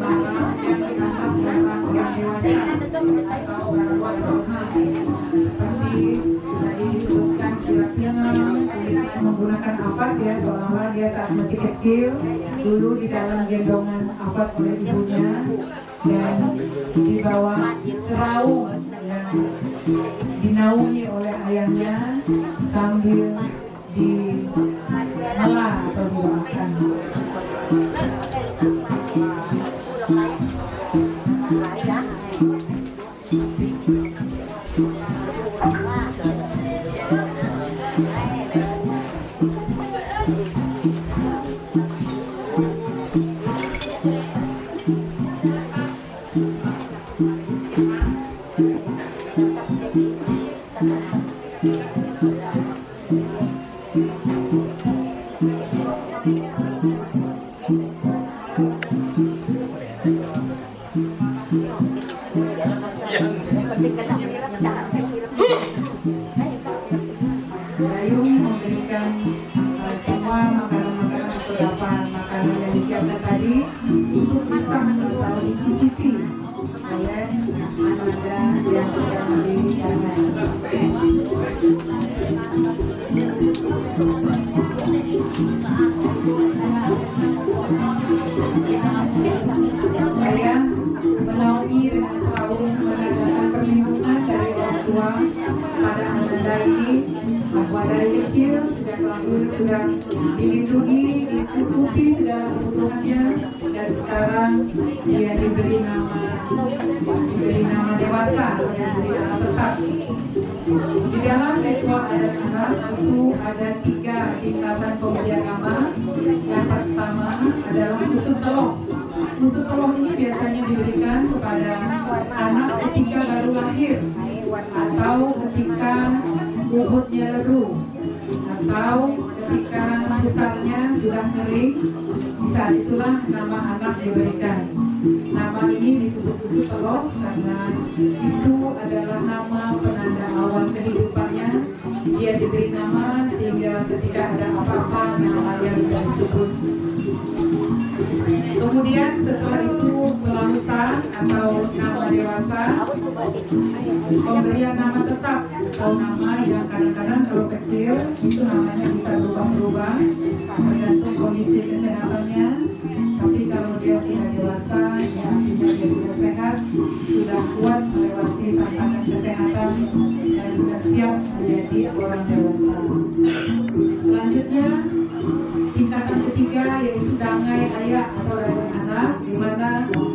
barang yang dianggap barang yang dewasa atau barang seperti tadi disebutkan kira-kira sulitnya menggunakan apad ya, seolah-olah dia saat masih kecil dulu di dalam gendongan apad oleh ibunya dan di bawah seraung yang dinaungi oleh ayahnya sambil dimela atau dimakan. Dayung memberikan semua makanan-makanan atau beberapa makanan yang disiapkan tadi untuk bisa atau dicicipi oleh Ananda yang sedang diberikan. Saya menaungi dengan selalu menandakan perlindungan dari orang tua pada Ananda ini, bahwa dari kecil sejak lahir sudah dilindungi, dicukupi segala kebutuhannya, dan sekarang dia diberi nama dewasa, diberi nama tetap. Di dalam ritual adat anak tentu ada 3 tingkatan pemberi agama. Yang pertama adalah kusut telong. Kusut telong ini biasanya diberikan kepada anak ketika baru lahir atau ketika bobotnya leru atau ketika pusatnya sudah kering. Di saat itulah nama anak diberikan. Nama ini disebut kusut telong karena itu adalah nama penanda awal kehidupannya. Dia diberi nama sehingga ketika ada apa-apa nama yang bisa disebut. Kemudian setelah itu pelausan atau nama dewasa, pemberian nama tetap atau nama yang kadang-kadang kalau kecil itu namanya bisa berubah-ubah tergantung kondisi kesehatannya. Tapi kalau dia sudah dewasa, ya artinya dia sudah sehat, sudah kuat melewati tantangan kesehatan dan sudah siap menjadi orang dewasa. Selanjutnya tingkatan ketiga yaitu dangai ayah atau dangai anak, di mana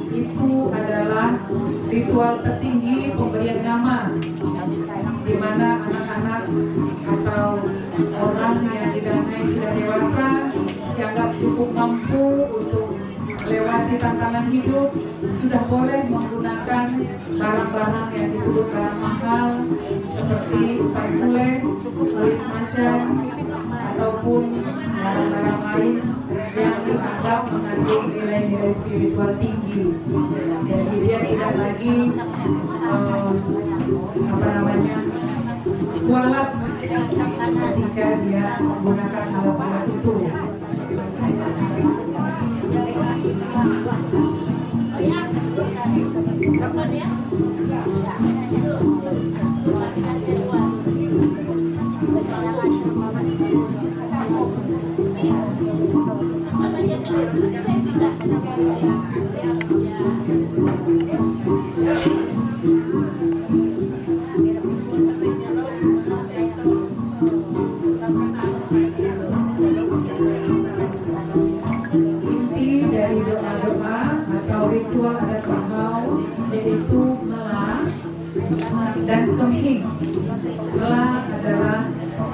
itu adalah ritual tertinggi pemberian nama, di mana anak-anak atau orang yang didangai sudah dewasa dianggap cukup mampu untuk melewati tantangan hidup, sudah boleh menggunakan barang-barang yang disebut barang mahal seperti kulit, kulit macan, ataupun barang-barang lain yang dianggap mengandung nilai-nilai spiritual tinggi. Jadi dia tidak lagi kualat ketika dia menggunakan alat-alat itu. Inti dari doa-doa atau ritual adat Bangau yaitu melah dan kemhing. Melah adalah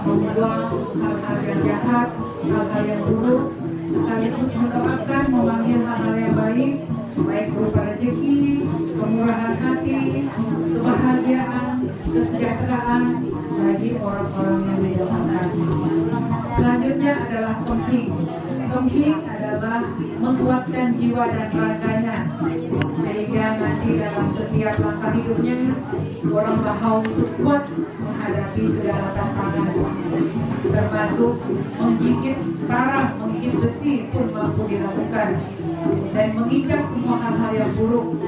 membuang hal-hal yang jahat, hal-hal yang buruk, sekaligus mendoakan memanggil hal-hal yang baik, baik berupa rezeki, kemurahan hati, kebahagiaan, kesejahteraan bagi orang-orang yang didoakan. Selanjutnya adalah kemhing. Kemhing adalah menguatkan jiwa dan raganya sehingga nanti dalam setiap langkah hidupnya orang Bahau itu kuat menghadapi segala tantangan, termasuk menggigit karang, menggigit besi pun mampu dilakukan, dan menginjak semua hal-hal yang buruk.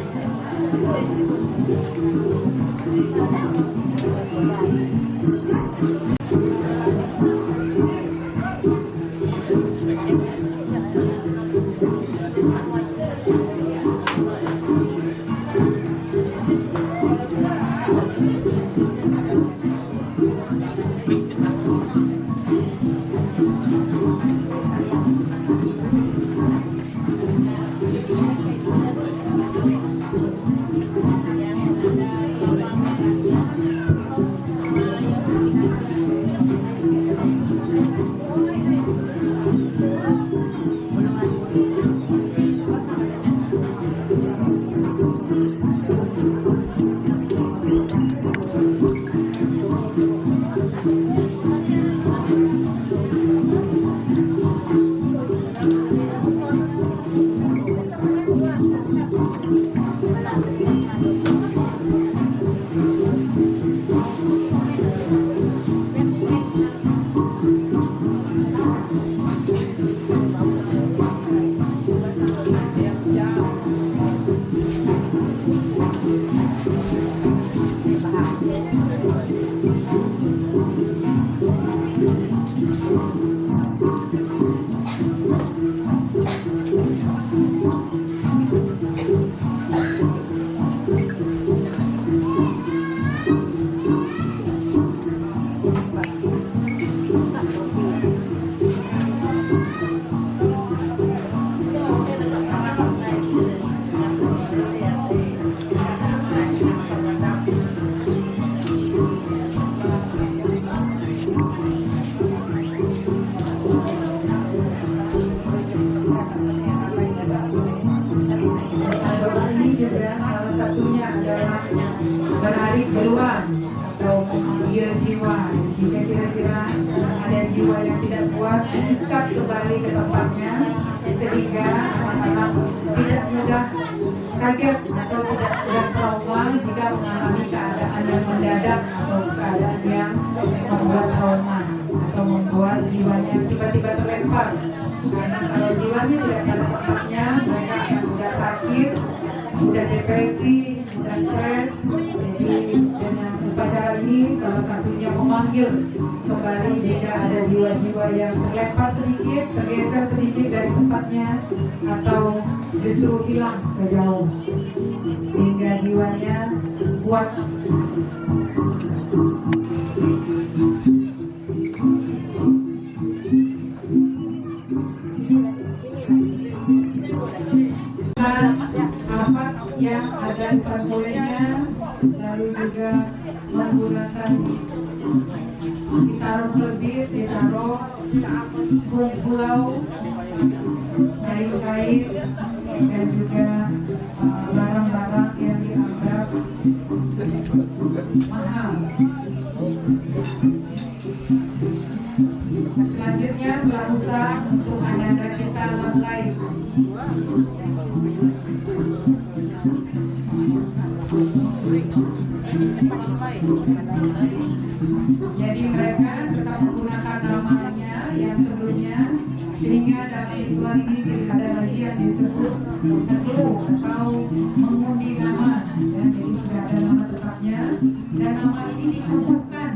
Menarik peluang atau memanggil jiwa. Jika kira-kira ada jiwa yang tidak kuat, ikat kembali ke tempatnya sehingga anak-anak tidak mudah kaget atau tidak mudah trauma jika mengalami keadaan yang mendadak atau keadaan yang membuat trauma atau membuat jiwanya tiba-tiba terlempar. Karena kalau jiwanya tidak pada tempatnya, mereka akan mudah sakit, mudah depresi, mudah stres. Jadi dengan upacara ini salah satunya memanggil kembali jika ada jiwa-jiwa yang terlempar sedikit, tergeser sedikit dari tempatnya, atau justru hilang ke jauh, sehingga jiwanya kuat. Apa yang ada di panggulnya, lalu juga menggunakan ditaruh lebih, ditaruh pulau, kain-kain, dan juga barang-barang yang dianggap mahal. Selanjutnya pramusa untuk anak-anak kita lain. Jadi mereka tetap menggunakan namanya yang sebelumnya, sehingga dalam ritual ini tidak ada lagi yang disebut neklu atau mengundi nama, dan jadi sudah ada nama tetapnya, dan nama ini dikumpulkan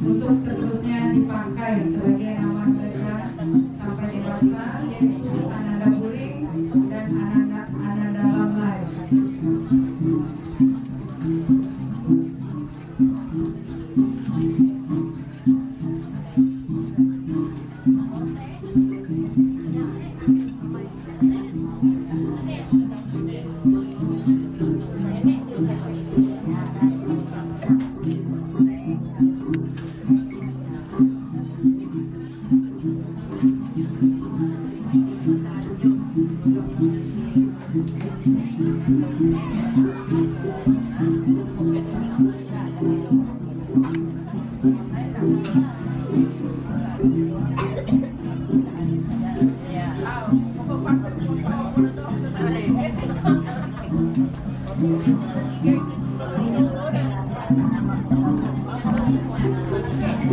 untuk seterusnya dipakai sebagai nama mereka sampai dewasa, yaitu Ananda Buring dan Ananda Lamai.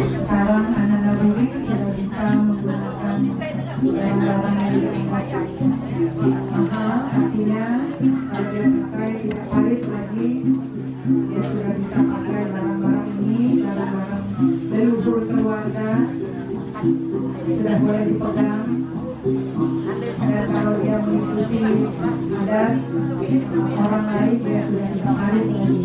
Sekarang anak-anak Dewi sudah bisa menggunakan barang-barang yang mahal, artinya kalau dia pakai tidak valid lagi, dia sudah bisa pakai barang-barang ini, barang-barang leluhur keluarga sudah boleh dipegang. Dan kalau dia mengikuti adat orang lain, dia sudah bisa valid lagi.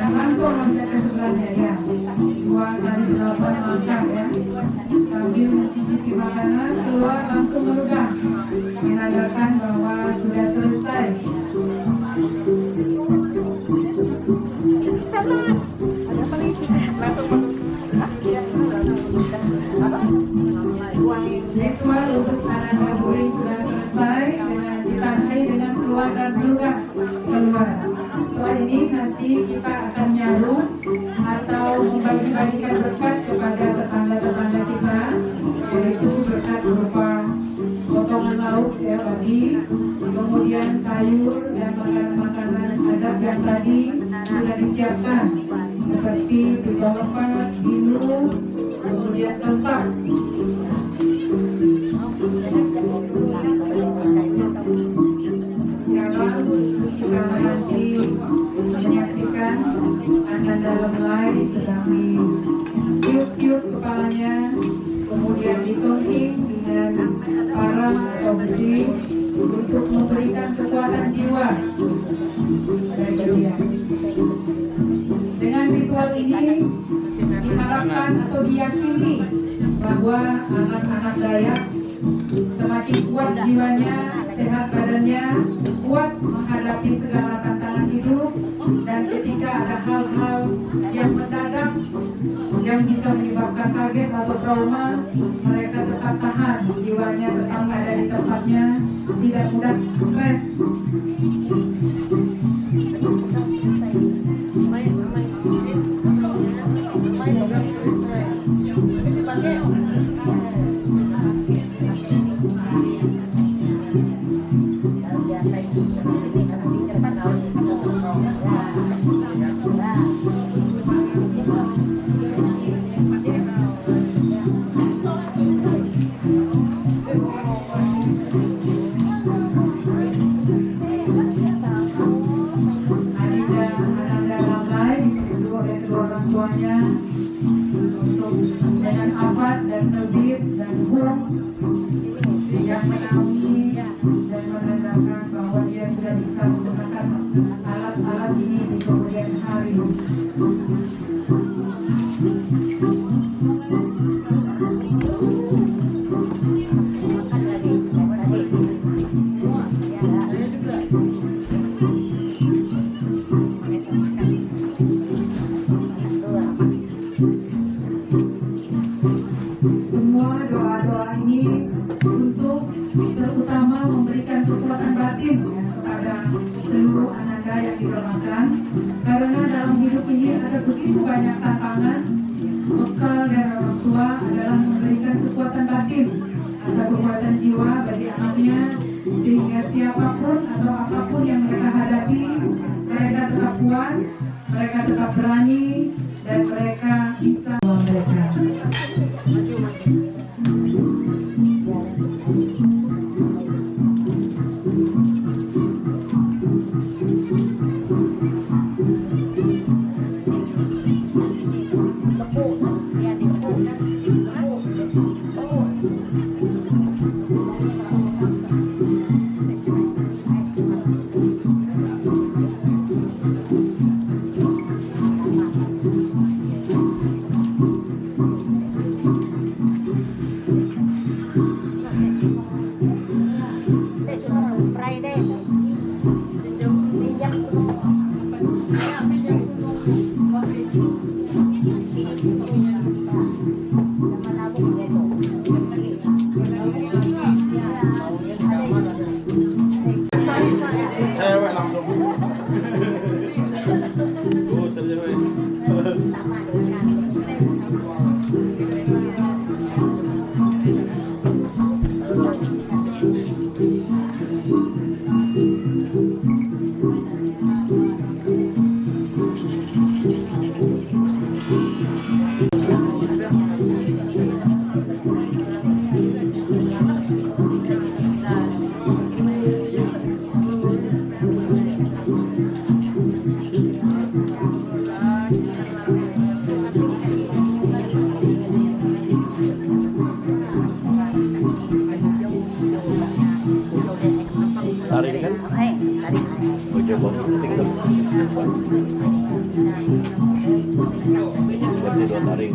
Langsung loncat ke sebelahnya ya. 2 kali 8 langkah ya. Sambil mencicipi makanan, keluar langsung meludah, menandakan bahwa sudah selesai. Ritual untuk anak ngabuburit sudah selesai dengan ditandai dengan keluar dan keluar. Setelah ini nanti kita akan nyaru atau membagi-bagikan berkat kepada tetangga-tetangga kita, yaitu berkat berupa potongan lauk ya bagi, kemudian sayur dan makanan-makanan adat yang tadi sudah disiapkan seperti pisang lepas, bilu, kemudian kelpak. Kita nanti menyaksikan Ananda Lemlai sedang ditiup-tiup kepalanya, kemudian ditungking dengan parang atau besi untuk memberikan kekuatan jiwa. Dengan ritual ini diharapkan atau diyakini bahwa anak-anak Dayak semakin kuat jiwanya, sehat badannya, kuat menghadapi segala tantangan hidup, dan ketika ada hal-hal yang mendadak yang bisa menyebabkan kaget atau trauma, mereka tetap tahan, jiwanya tetap ada di tempatnya, tidak mudah stres. Untuk dengan abad dan tebis dan hum yang menaungi dan menandakan bahwa dia sudah bisa menggunakan alat-alat ini di kemudian hari. Semua doa-doa ini untuk terutama memberikan kekuatan batin kepada seluruh Ananda yang dirahmatan, karena dalam hidup ini ada begitu banyak tantangan. Bekal dari orang tua adalah memberikan kekuatan batin atau kekuatan jiwa bagi anaknya, sehingga siapapun atau apapun yang mereka hadapi, mereka tetap kuat, mereka tetap berani, dan mereka bisa mereka. coba tinggal seperti dua taring.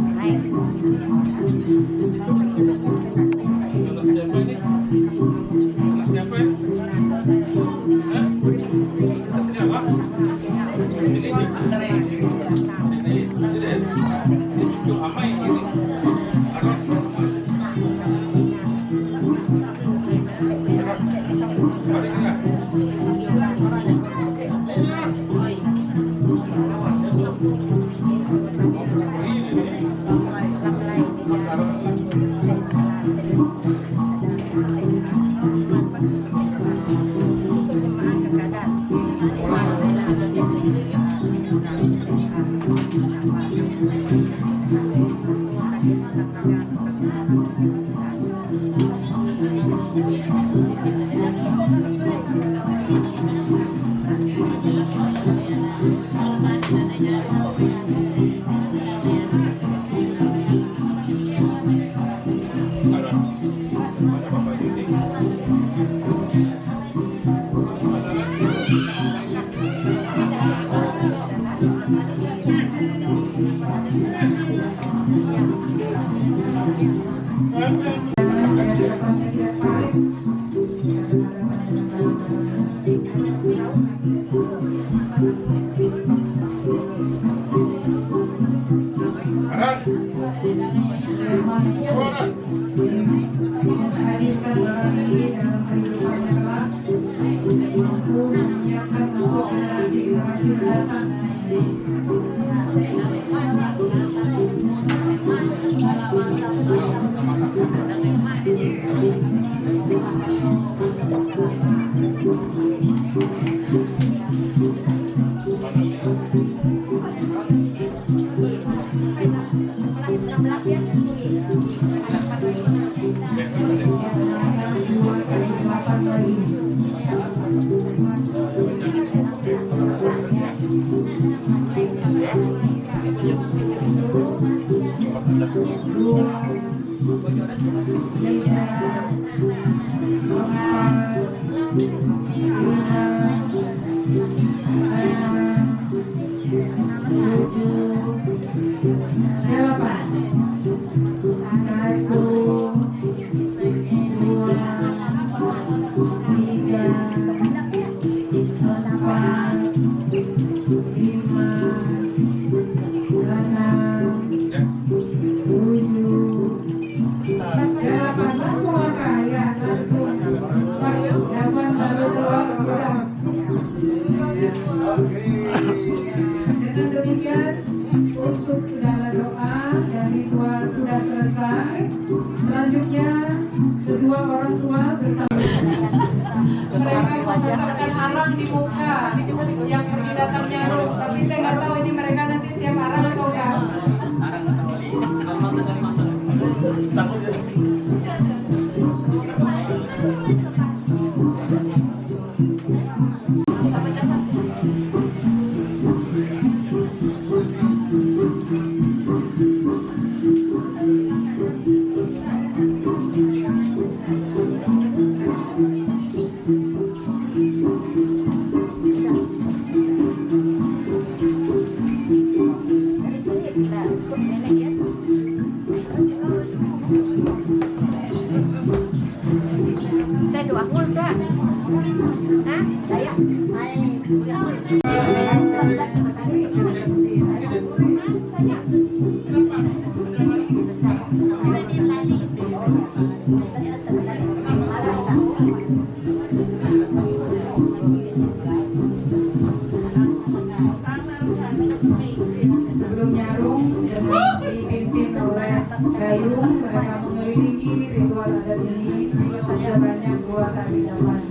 Dengan demikian untuk segala doa dan ritual sudah selesai. Selanjutnya kedua orang tua bersama mereka memasangkan arang di muka yang pergi datangnya roh. Tapi saya nggak tahu ini mereka nanti siap arang atau enggak. Sebelum nyarung dengan dipimpin oleh Gayung, mereka mengelilingi ritual adat ini sebanyak 2 kali dapat.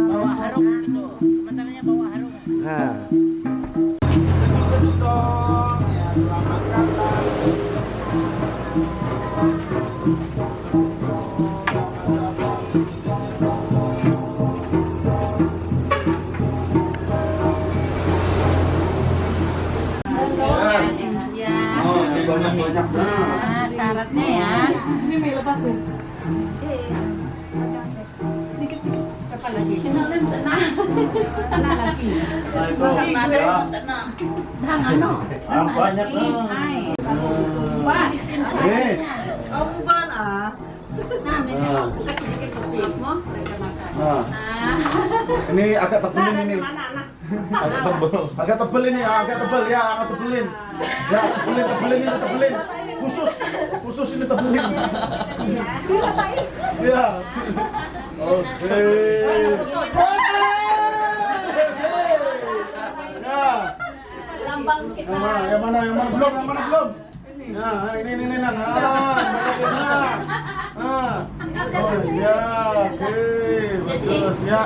Bawa harum gitu. Mantannya bawa harum. Nah. Banyak-banyak. Nah, syaratnya ya. Ini mau lepas tuh. Apa lagi? Kenalin tenang. Tenang lagi. Banyak lah. Wah, Kamu bala. nah, mereka sedikit kopi. Mau mereka makan. Nah, ini agak tebelin ini. Agak tebel ini, agak tebel ya, agak tebelin. Ya, tebelin ini tebelin. Khusus ini tebelin. Ya. Oke. Ya. Lambang kita. Yang mana belum? Nah, ini nah. Oh iya, oke, bagus ya.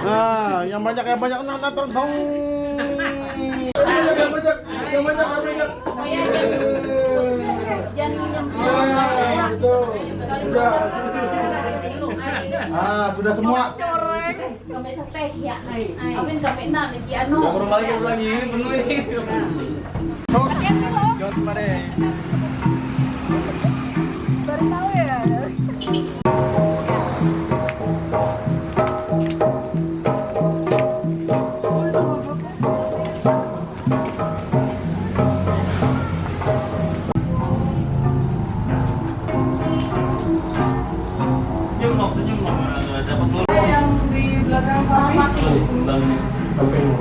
Nah, yang banyak nonton dong. Yang banyak. Ya, itu sudah. Sudah semua. Sampai sampai ya. Amin sampai enam di ano. Baru balik lagi ini penuh ini. Jos pare. Baru tahu ya. Senyum dong. Dapat telur. Yang di belakang papi. Undang ini. Sampai ini.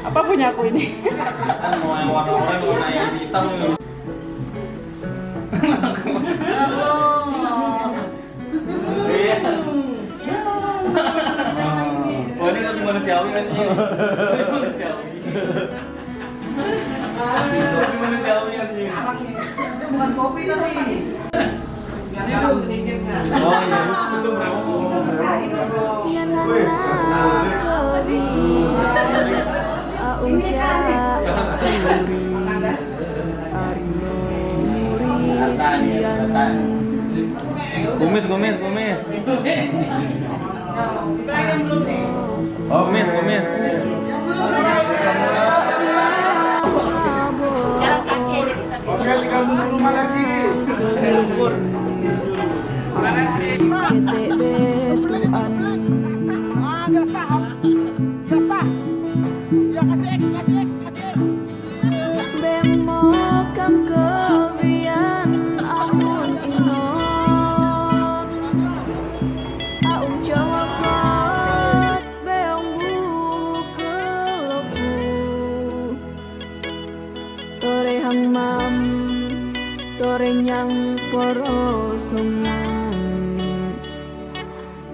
Apa punya aku ini? Kan mau yang warna oranye, warna yang hitam. Iya. Oh ini kan manusiawi kan sih? Manusiawi. Tapi manusiawi kan sih? Itu bukan kopi tapi. Biasanya aku sedikit kan. Oh iya, itu berapa? Kumis. Oh, kumis. Jalan kaki aja kita sih. Oke, tinggal nunggu rumah lagi. Bemokam kebian amun inon aung cokot beong buku loku tore hang mam tore nyang porosongan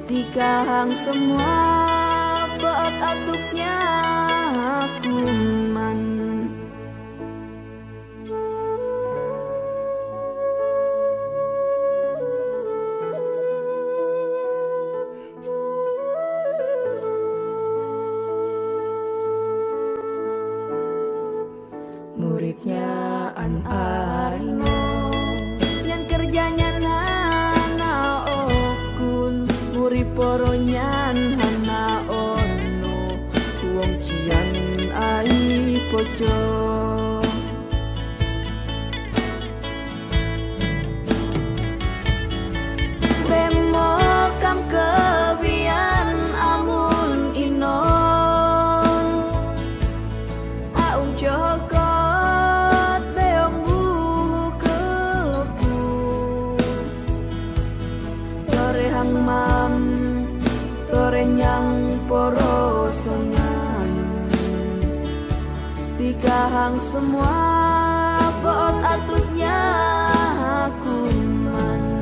tikahang semua buat atuknya kuman. Muridnya an arino yang kerjanya nana okun murid poronyan hana ono wong cian ai poco bemokam kebian amun inon aung cokot beong buhu kelopu tore hang mam tore nyang porosongan tikahang semua poot atutnya kuman.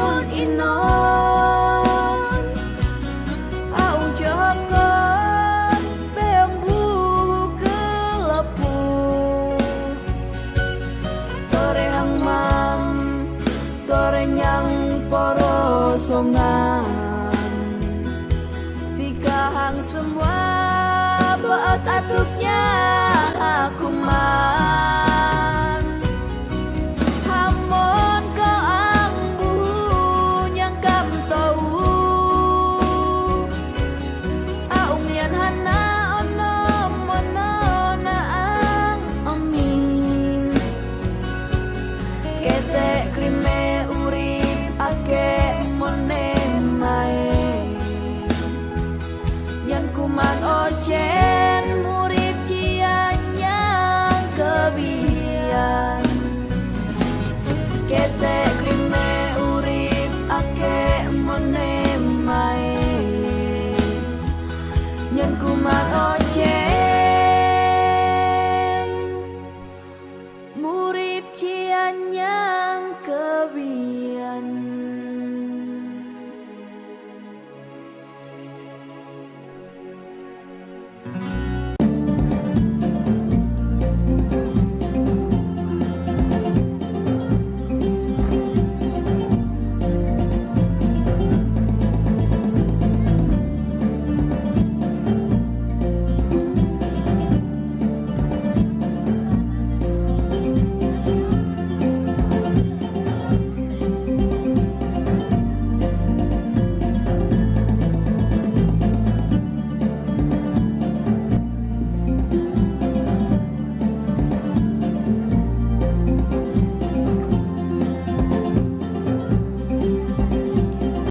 alun inon au jokon beong buhu kelepu tore hang mam tore nyang porosongan tikahang semua buat atupnya aku mau